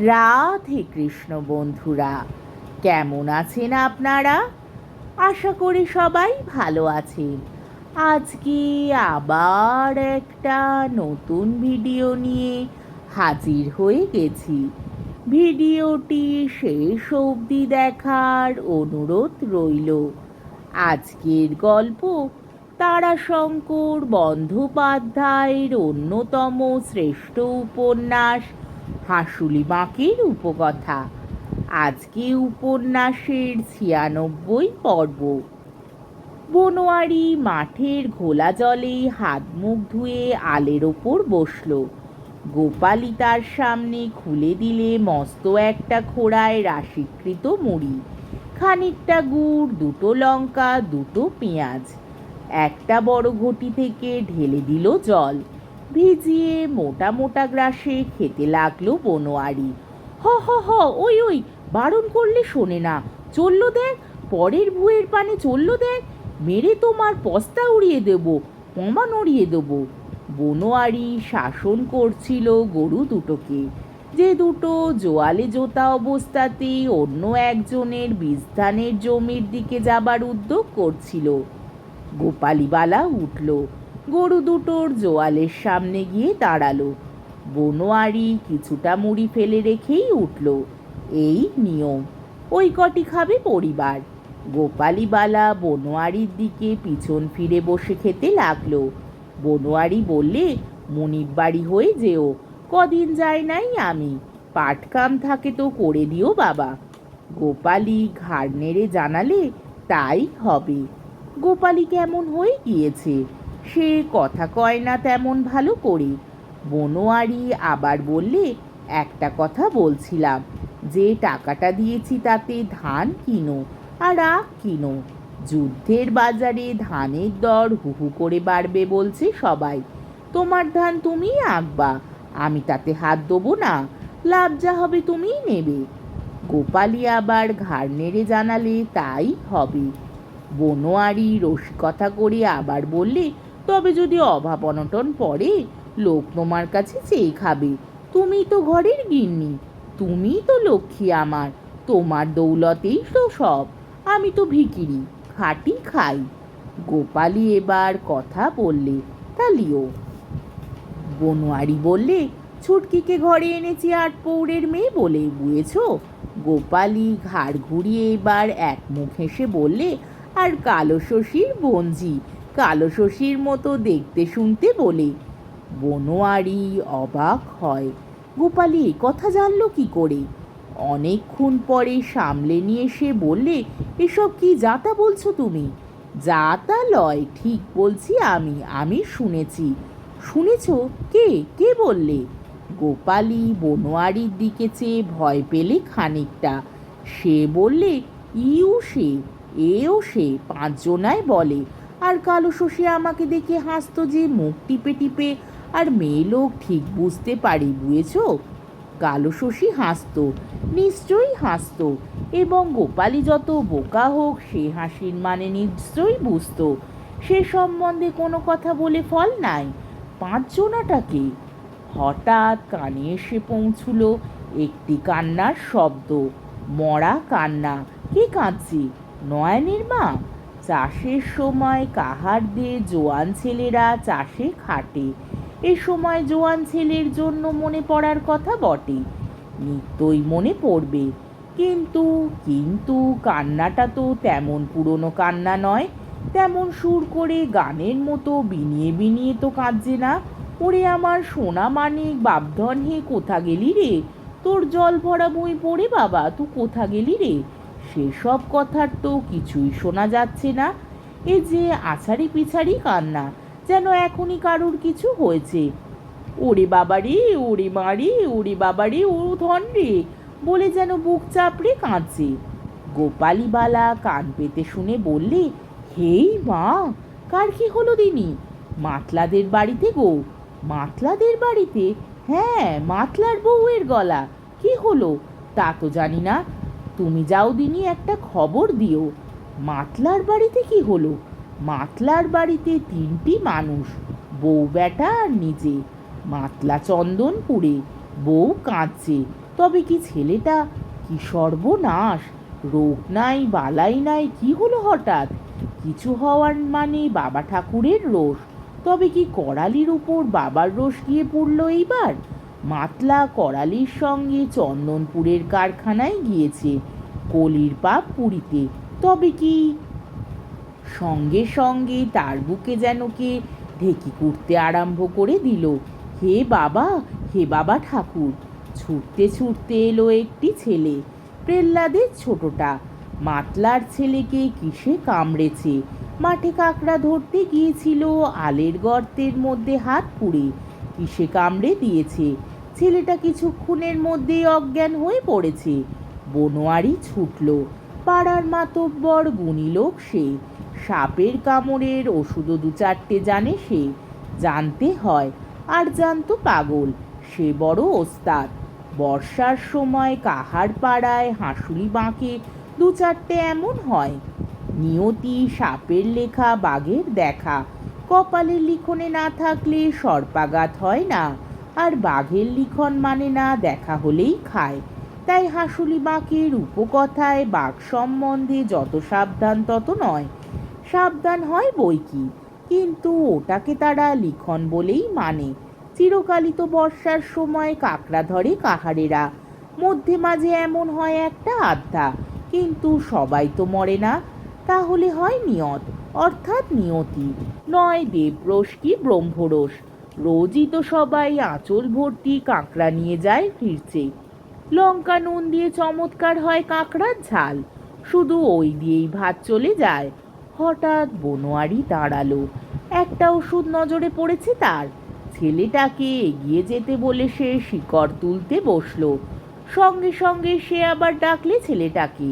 রাধে কৃষ্ণ বন্ধুরা, কেমন আছেন আপনারা? আশা করি সবাই ভালো আছেন। আজকে আবার একটা নতুন ভিডিও নিয়ে হাজির হয়ে গেছি। ভিডিওটি শেষ অবধি দেখার অনুরোধ রইল। আজকের গল্প তারাশঙ্কর বন্দ্যোপাধ্যায়ের অন্যতম শ্রেষ্ঠ উপন্যাস হাঁসুলি বাঁকের উপকথা। আজকে উপন্যাসের ৯৬ পর্ব। বনোয়ারি মাঠের ঘোলা জলে হাত মুখ ধুয়ে আলের ওপর বসল। গোপালী তার সামনে খুলে দিলে মস্ত একটা খোড়ায় রাশিকৃত মুড়ি, খানিকটা গুড়, দুটো লঙ্কা, দুটো পেঁয়াজ। একটা বড় ঘটি থেকে ঢেলে দিল জল, ভিজিয়ে মোটা মোটা গ্রাসে খেতে লাগলো বনোয়ারি। হ হ হ, ওই ওই, বারণ করলে শোনে না। চললো দেখ, পরের ভুঁয়ের পানে চললো দেখ, মেরে তোমার পস্তা উড়িয়ে দেব, পমা নড়িয়ে দেব। বনোয়ারি শাসন করছিল গরু দুটোকে, যে দুটো জোয়ালে জোতা অবস্থাতেই অন্য একজনের বীজধানের জমির দিকে যাবার উদ্যোগ করছিল। গোপালীবালা উঠল, গরু দুটোর জোয়ালের সামনে গিয়ে দাঁড়ালো। বনোয়ারি কিছুটা মুড়ি ফেলে রেখেই উঠল। এই নিয়ম, ওই কটি খাবে পরিবার। গোপালীবালা বনোয়ারির দিকে পিছন ফিরে বসে খেতে লাগলো। বনোয়ারি বললে, মনিব বাড়ি হয়ে যেও, কদিন যাই নাই আমি, পাটকাম থাকে তো করে দিও বাবা। গোপালী ঘাড় নেড়ে জানালে, তাই হবে। গোপালী কেমন হয়ে গিয়েছে, সে কথা কয় না তেমন ভালো করে। বনোয়ারি আবার বললে, একটা কথা বলছিলাম, যে টাকাটা দিয়েছি তাতে ধান কিনো আর আখ কিনো। যুদ্ধের বাজারে ধানের দর হু হু করে বাড়বে বলছে সবাই। তোমার ধান তুমিই আঁকবা, আমি তাতে হাত দেবো না, লাভ যা হবে তুমিই নেবে। গোপালী আবার ঘাড় নেড়ে জানালে, তাই হবে। বনোয়ারি রসিকতা করে আবার বললে, তবে যদি অভাব অনটন পড়ে, লোক তোমার কাছে চেয়ে খাবে, তুমি তো ঘরের গিন্নি, তুমিই তো লক্ষ্মী আমার, তোমার দৌলতেই তো সব, আমি তো ভিখিরি, খাটি খাই। গোপালী এবার কথা বললে, তালিও। বনোয়ারি বললে, ছুটকিকে ঘরে এনেছি ৮ পৌরের মেয়ে বলে, বুঝেছ? গোপালী ঘাড় ঘুরিয়ে এবার এক মুখ হেসে বললে, আর কালো শশীর বঞ্জি, কালো শশীর মতো দেখতে শুনতে বলে। বনোয়ারি অবাক হয়, গোপালী এ কথা জানলো কি করে? অনেকক্ষণ পরে সামলে নিয়ে সে বললে, এসব কি যাতা বলছো তুমি? যাতা লয়, ঠিক বলছি আমি শুনেছি। শুনেছ? কে কে বললে? গোপালী বনোয়ারির দিকে চেয়ে ভয় পেলে খানিকটা। সে বললে, ইউ সে, এও সে, ৫ জনায় বলে। আর কালো শশী আমাকে দেখে হাসতো যে, মুখ টিপে টিপে, আর মেয়ে লোক ঠিক বুঝতে পারি, বুঝেছ? কালো শশী হাসতো, নিশ্চয়ই হাসতো, এবং গোপালী যত বোকা হোক সে হাসির মানে নিশ্চয়ই বুঝতো। সে সম্বন্ধে কোনো কথা বলে ফল নাই। ৫ জনাটাকে। হঠাৎ কানে এসে পৌঁছল একটি কান্নার শব্দ, মরা কান্না। কে কাঁদছে? নয়নের মা। চাষের সময় কাহার দিয়ে জোয়ান ছেলেরা চাষে খাটে, এ সময় জোয়ান ছেলের জন্য মনে পড়ার কথা বটে, নিত্যই মনে পড়বে। কিন্তু কিন্তু কান্নাটা তো তেমন পুরনো কান্না নয়, তেমন সুর করে গানের মতো বিনিয়ে বিনিয়ে তো কাঁদছে না। ওরে আমার সোনা মানিক বাপধন, হে কোথা গেলি রে? তোর জল ভরা বই পড়ে বাবা, তুই কোথা গেলি রে? সেসব কথার তো কিছুই শোনা যাচ্ছে না। এ যে আছাড়ি পিছাড়ি কান্না, যেন এখনই কারুর কিছু হয়েছে। ওরে বাবারে, ওরে মারে, ওরে বাবারে, ও ধন রে, বলে যেন বুক চাপড়ে কাঁদছে। গোপালীবালা কান পেতে শুনে বললে, হেই মা, কার কি হলো দিনি? মাতলাদের বাড়িতে গো। মাতলাদের বাড়িতে? হ্যাঁ, মাতলার বউয়ের গলা। কি হলো তা তো জানি না, তুমি যাও দিনি একটা খবর দিও। মাতলার বাড়িতে কি হলো? মাতলার বাড়িতে ৩টি মানুষ, বউ বেটা আর নিজে। মাতলা চন্দনপুরে, বউ কাঁদছে, তবে কি ছেলেটা, কি সর্বনাশ! রোগ নাই, বালাই নাই, কি হলো হঠাৎ? কিছু হওয়ার মানে বাবা ঠাকুরের রোষ। তবে কি করালির উপর বাবার রোষ গিয়ে পড়ল এইবার? মাতলা করালির সঙ্গে চন্দনপুরের কারখানায় গিয়েছে কলির পাপ পুরিতে। তবে কি সঙ্গে সঙ্গে তার বুকে যেন কে ঢেকি করতে আরম্ভ করে দিল। হে বাবা, হে বাবা ঠাকুর! ছুটতে ছুটতে এলো একটি ছেলে, প্রহ্লাদের ছোটটা। মাতলার ছেলেকে কিসে কামড়েছে? মাঠে কাকড়া ধরতে গিয়েছিল, আলের গর্তের মধ্যে হাত পুড়ে কিসে কামড়ে দিয়েছে। ছেলেটা কিছুক্ষণের মধ্যেই অজ্ঞান হয়ে পড়েছে। বনোয়ারি ছুটল। পাড়ার মাতব্বর গুণী লোক সে। সাপের কামড়ের ওষুধও 2-4টে জানে সে। জানতে হয়, আর জানতো পাগল। সে বড় ওস্তাদ। বর্ষার সময় কাহার পাড়ায় হাঁসুলি বাঁকে 2-4টে এমন হয়। নিয়তি সাপের লেখা বাঘের দেখা। কপালের লিখনে না থাকলে সর্পাঘাত হয় না, আর বাঘের লিখন মানে না দেখা হলেই খায়। তাই হাঁসুলি বাঁকের উপকথায় বাঘ সম্বন্ধে যত সাবধান তত নয়। সাবধান হয় বই কি, কিন্তু ওটাকে তারা লিখন বলেই মানে। চিরকালই তো বর্ষার সময় কাকড়া ধরে কাহারেরা। মধ্যে মাঝে এমন হয় একটা আধা, কিন্তু সবাই তো মরে না। তাহলে হয় নিয়ত, অর্থাৎ নিয়তি, নয় দেবরোষ কি ব্রহ্মরোষ। রোজই তো সবাই আঁচল ভর্তি কাঁকড়া নিয়ে যায় ফিরছে। লঙ্কা নুন দিয়ে চমৎকার হয় কাঁকড়ার ঝাল, শুধু ওই দিয়েই ভাত চলে যায়। হঠাৎ বনোয়ারি দাঁড়ালো। একটা ওষুধ নজরে পড়েছে তার। ছেলেটাকে এগিয়ে যেতে বলে সে শিকড় তুলতে বসলো। সঙ্গে সঙ্গে সে আবার ডাকলে ছেলেটাকে।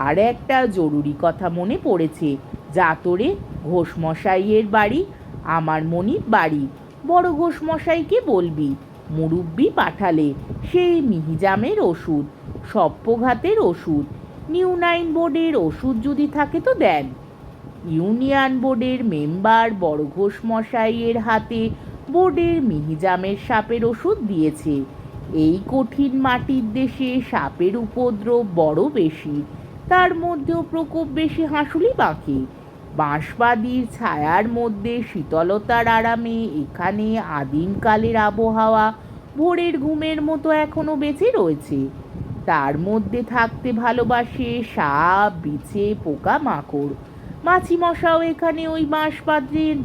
আর একটা জরুরি কথা মনে পড়েছে। যা তোরে, ঘোষমশাইয়ের বাড়ি, আমার মনির বাড়ি, বড় ঘোষমশাইকে বলবি মুরুব্বি পাঠালে সেই মিহিজামের ওষুধ, সপ্পঘাতের ওষুধ, নিউনাইন বোর্ডের ওষুধ যদি থাকে তো দেন। ইউনিয়ন বোর্ডের মেম্বার বড় ঘোষমশাইয়ের হাতে বোর্ডের মিহিজামের সাপের ওষুধ দিয়েছে। এই কঠিন মাটির দেশে সাপের উপদ্রব বড় বেশি, তার মধ্যেও প্রকোপ বেশি হাঁসুলি বাঁকে। বাঁশবাদীর ছায়ার মধ্যে শীতলতার আরামে এখানে আদিমকালের আবহাওয়া ভোরের ঘুমের মতো এখনো বেঁচে রয়েছে। তার মধ্যে থাকতে ভালোবাসে সাপ, বিছে, পোকা মাকড়। মাছি মশাও এখানে ওই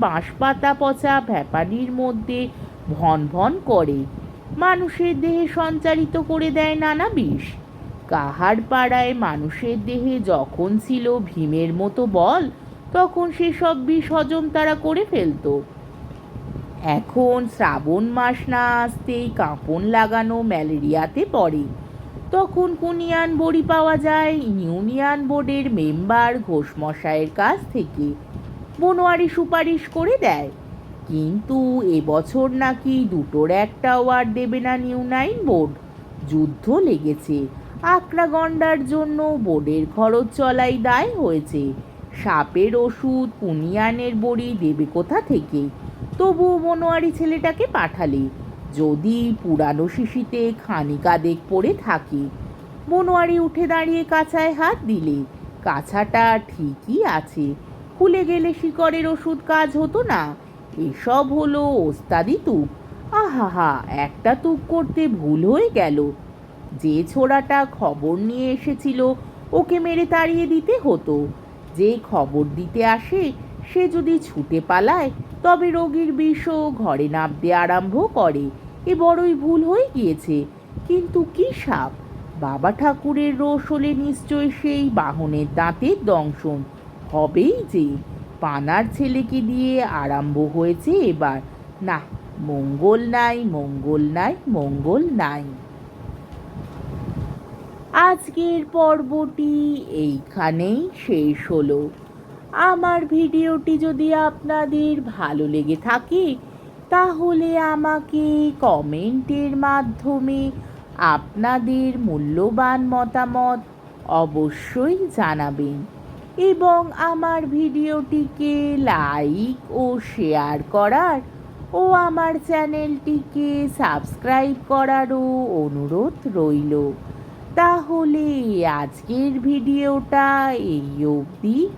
বাঁশপাতা পচা ভ্যাপানির মধ্যে ভন ভন করে। মানুষের দেহে সঞ্চারিত করে দেয় নানা বিষ। কাহার পাড়ায় মানুষের দেহে যখন ছিল ভীমের মতো বল, তখন সেসব বিষ হজম তারা করে ফেলতো। এখন শ্রাবণ মাস না আসতেই কাঁপন লাগানো ম্যালেরিয়াতে পড়ে। তখন কুনিয়ান বড়ি পাওয়া যায় ইউনিয়ন বোর্ডের মেম্বার ঘোষমশাইয়ের কাছ থেকে। বনোয়ারি সুপারিশ করে দেয়। কিন্তু এবছর নাকি 2টোর একটাও আর দেবে না নিউনাইন বোর্ড। যুদ্ধ লেগেছে। আকড়া গন্ডার জন্য বোর্ডের খরচ চলাই দায় হয়েছে। সাপের ওষুধ, কুনিয়ানের বড়ি দেবে কোথা থেকে? তবুও বনোয়ারি ছেলেটাকে পাঠালে। যদি পুরানো শিশিতে খানিক আধেক পড়ে থাকে। বনোয়ারি উঠে দাঁড়িয়ে কাছায় হাত দিলে। কাছাটা ঠিকই আছে। খুলে গেলে শিকড়ের ওষুধ কাজ হতো না। এসব হলো ওস্তাদি তুক। আহা, একটা তুক করতে ভুল হয়ে গেল। যে ছোড়াটা খবর নিয়ে এসেছিল ওকে মেরে তাড়িয়ে দিতে হতো। যে খবর দিতে আসে সে যদি ছুটে পালায়, তবে রোগীর বিষও ঘরে নাবতে আরম্ভ করে। এ বড়ই ভুল হয়ে গিয়েছে। কিন্তু কি সাপ! বাবা ঠাকুরের রোষ হলে নিশ্চয় সেই বাহনের দাঁতের দংশন হবেই যে। পানার ছেলেকে দিয়ে আরম্ভ হয়েছে এবার। না, মঙ্গল নাই, মঙ্গল নাই, মঙ্গল নাই। আজকের পর্বটি এইখানেই শেষ হলো। আমার ভিডিওটি যদি আপনাদের ভালো লেগে থাকে, তাহলে আমাকে কমেন্টের মাধ্যমে আপনাদের মূল্যবান মতামত অবশ্যই জানাবেন, এবং আমার ভিডিওটিকে লাইক ও শেয়ার করার ও আমার চ্যানেলটিকে সাবস্ক্রাইব করারও অনুরোধ রইল। তাহলে আজকের ভিডিওটা এই অবধি।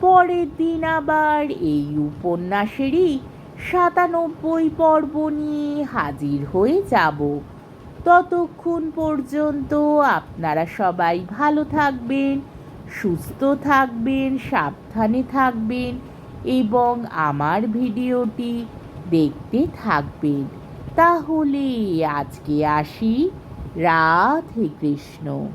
পরের দিন আবার এই উপন্যাসেরই ৯৭ পর্ব নিয়ে হাজির হয়ে যাব। ততক্ষণ পর্যন্ত আপনারা সবাই ভালো থাকবেন, সুস্থ থাকবেন, সাবধানে থাকবেন এবং আমার ভিডিওটি দেখতে থাকবেন। তাহলে আজকে আসি। রাধে কৃষ্ণ।